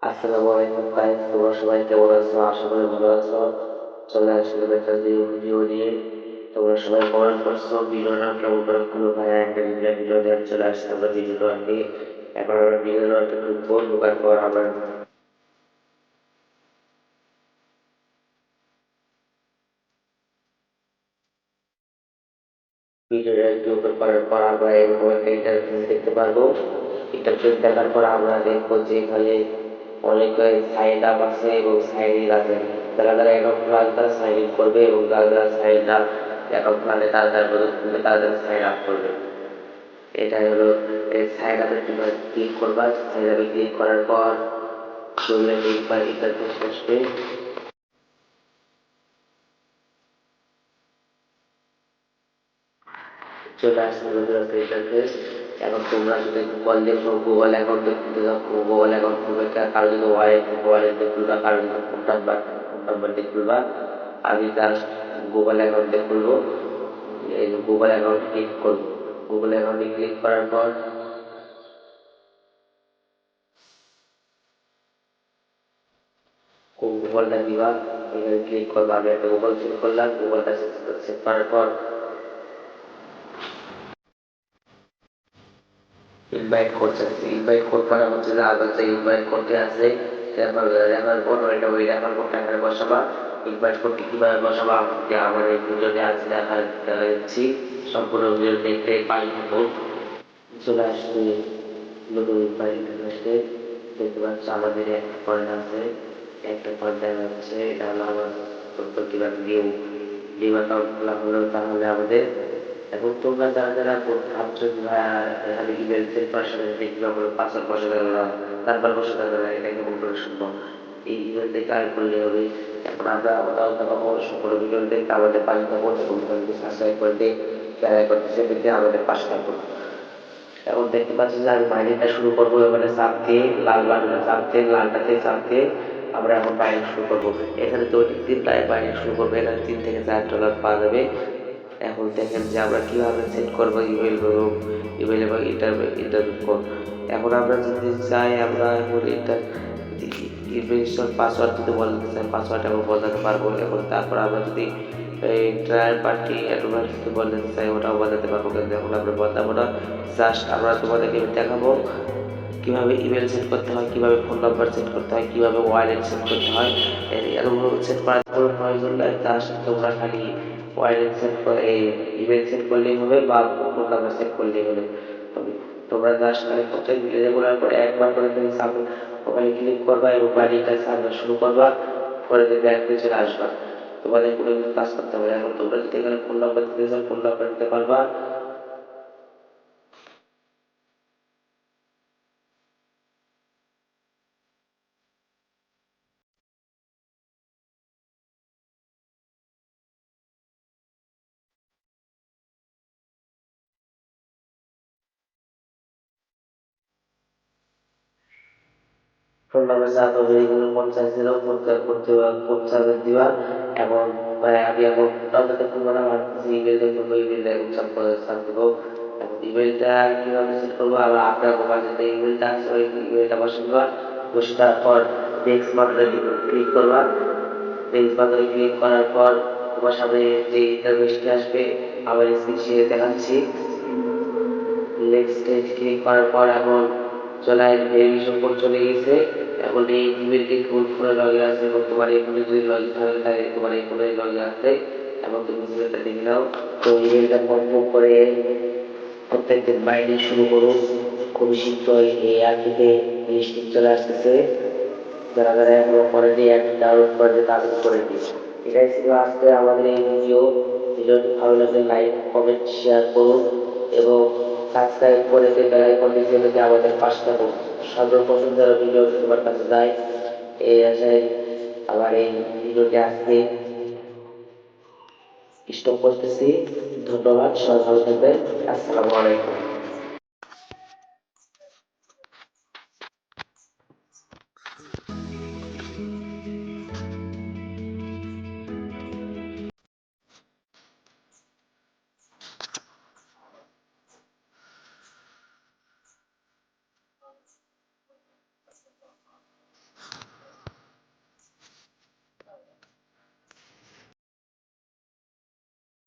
আসসালামু আলাইকুম গাইস, তোমরা সবাই কেমন আছো? আশা করি ভালো আছো। চলে আসলে একটা ভিডিও নিয়ে। তোমরা সবাই কমেন্ট করছো ভিডিওটা কেমন করে খুলো ভাই, একটা ভিডিও নিয়ে চলে আসছে আমরা ভিডিওটা নিয়ে। এখন আমরা ভিডিওটা ঢুকবো, ঢোকার পর আমরা ভিডিওটা ঢোকার করার পর আমরা এরকম একটা ইন্টারফেস দেখতে পারবো। ইন্টারফেস দেখার পর আমরা দেখবো যে এখানে অনেক সাইন আপ আছে এবং সাইন ইন আছে। যারা যারা অ্যাকাউন্ট খোলা তারা সাইন ইন করবে এবং যারা যারা সাইন আপ অ্যাকাউন্ট খোলে তারা তারা তারা তারা সাইন আপ করবে। এটাই হলো সাইন আপে কিভাবে ক্লিক করবা। সাইন আপে ক্লিক করার পর চলবে লিঙ্ক বা ইন্টারফেস আসবে। চলে আসছে নতুন একটা ইন্টারফেস। এখন তোমরা যদি গুগল অ্যাকাউন্ট খুলতে যাও, গুগল অ্যাকাউন্ট খুলবে, কারো যদি ওয়ালেট দিয়ে খুলবা, কারো যদি ফোন নাম্বার দিয়ে খুলবা। আমি জাস্ট গুগল অ্যাকাউন্টে খুলবো। এই গুগল অ্যাকাউন্ট ক্লিক করবো। গুগল অ্যাকাউন্টে ক্লিক করার পর গুগলটা দিবা, এখানে ক্লিক করবা। আমি একটা গুগল সেট করলাম, গুগলটা সেট করার পর ইনভাইট কোড চাইছে। ইনভাইট কোড মানে হচ্ছে যে আগে যে ইনভাইট কোডটি আছে, রেফার কোড, ওইটা ওই রেফার কোডটা এখানে বসাবা। ইনভাইট কোডটি কিভাবে বসাবা আমাকে আমার এই ভিডিওতে আজ দেখা দিচ্ছি। সম্পূর্ণ ভিডিও দেখতে পারি থাকুন। চলে আসছে নতুন ইনভাইট ইন্টারফেসে। দেখতে পাচ্ছ আমাদের একটা পয়েন্ট আছে, একটা পয়েন্ট দেখা যাচ্ছে। এটা হলো আমার তথ্য কিভাবে নিউ অ্যাকাউন্ট খোলা হলো। তাহলে আমাদের এখন তোমরা যারা যারা ভাবছো যে এখানে ইমেল সেট করার সাথে সাথে কিভাবে পাসওয়ার্ড বসাতে হবে না, তারপর বসাতে হবে না, এটা কেমন করে সম্ভব? এই ইমেল থেকে আর করলে হবে। এখন আমরা সম্পূর্ণ ভিডিও দেখে আমাদের পাশে থাকবো এবং সাবস্ক্রাইব করতে করতেছে দেখে আমাদের পাশে থাকবো। এখন দেখতে পাচ্ছি যে আমি বাইরেটা শুরু করবো। এবারে চাপ দিয়ে লাল বাটনে চাপ দিয়ে, লালটাতে চাপ দিয়ে আমরা এখন বাইরে শুরু করবো। এখানে দৈনিক দিন তাই বাইরে শুরু করবো। এখানে $3 থেকে $4 পাওয়া যাবে। এখন দেখেন যে আমরা কিভাবে সেট করবো ইমেল এবং ইন্টারনেট কোড। এখন আমরা যদি চাই আমরা এখন ইমেল পাসওয়ার্ড দিতে বলতে চাই, পাসওয়ার্ড এখন বদলাতে পারবো। এখন তারপর আমরা যদি এই ট্রায়াল পার্টি অ্যাডভান্স দিতে বলতে চাই, ওটাও বদলাতে পারবো। কিন্তু এখন আমরা বদলাবো না। জাস্ট আমরা তোমাদেরকে দেখাবো কিভাবে ইমেল সেট করতে হয়, কিভাবে ফোন নাম্বার সেট করতে হয়, কিভাবে ওয়ালেট সেট করতে হয়। এরকম সেট করার কোনো প্রয়োজন নাই। জাস্ট তোমরা খালি ওয়ালেট সেট করে ইমেল সেট করলেই হবে বা ফোন নাম্বার সেট করলেই হবে। তোমরা জাস্ট খালি প্রত্যেক ভিডিও করার পরে একবার করে তুমি সাবমিট ওখানে ক্লিক করবা এবং বাড়িটা সাবমিট শুরু করবা। পরে দেখবে এক পেজে আসবা। তোমাদের কোনো কিছু কাজ করতে হবে না। এখন তোমরা যদি এখানে ফোন নাম্বার দিতে চাও, ফোন নাম্বার দিতে পারবা। ফোন নাম্বার যা পাবে এগুলো 50 দিলেও 50 দিবা। এখন আমি এখন আপনাদের খুলবো না, আমার ইমেল দিয়ে খুলবো, ইমেল দিয়ে সাব দেবো। এখন ইমেলটা কিভাবে সেট করবো, আবার আপনার মোবাইল যে ইমেলটা আছে ওই ইমেলটা বসে দিবা। বসে দেওয়ার পর নেক্সট বাটনে ক্লিক করবা। নেক্সট বাটনে ক্লিক করার পর তোমার সামনে যে ইন্টারফেসটি আসবে আমার স্ক্রিন শেয়ারে দেখাচ্ছি। নেক্সট ক্লিক করার পর এখন চলে আসবে, ভেরিফিকেশন কোড চলে গেছে। এখন এই ইমেলটি কোন ফোনে লগ ইন আছে এবং তোমার এই ফোনে যদি লগ ইন থাকে তাহলে তোমার এই ফোনে লগ ইন আছে এবং তুমি ইমেলটা দেখে নাও। তো ইমেলটা কনফার্ম করে প্রত্যেকদিন বাইরে শুরু করুন। খুবই শীঘ্রই এই অ্যাপটিতে লিস্টিং চলে আসতেছে। যারা যারা এখনো করেনি অ্যাপটি ডাউনলোড করে তাদের করে দিই। এটাই ছিল আজকে আমাদের এই ভিডিওটি ভালো লাগলে লাইক কমেন্ট শেয়ার করুন এবং সাবস্ক্রাইব করে বেল আইকনটি টিপে আমাদের পাশে থাকুন। সর্বপ্রথম যারা ভিডিও তোমার কাছে যায় এই আশায় আমার এই ভিডিওটি আজকে স্টপ করতেছি। ধন্যবাদ, সবাই ভালো থাকবেন। আসসালামু আলাইকুম।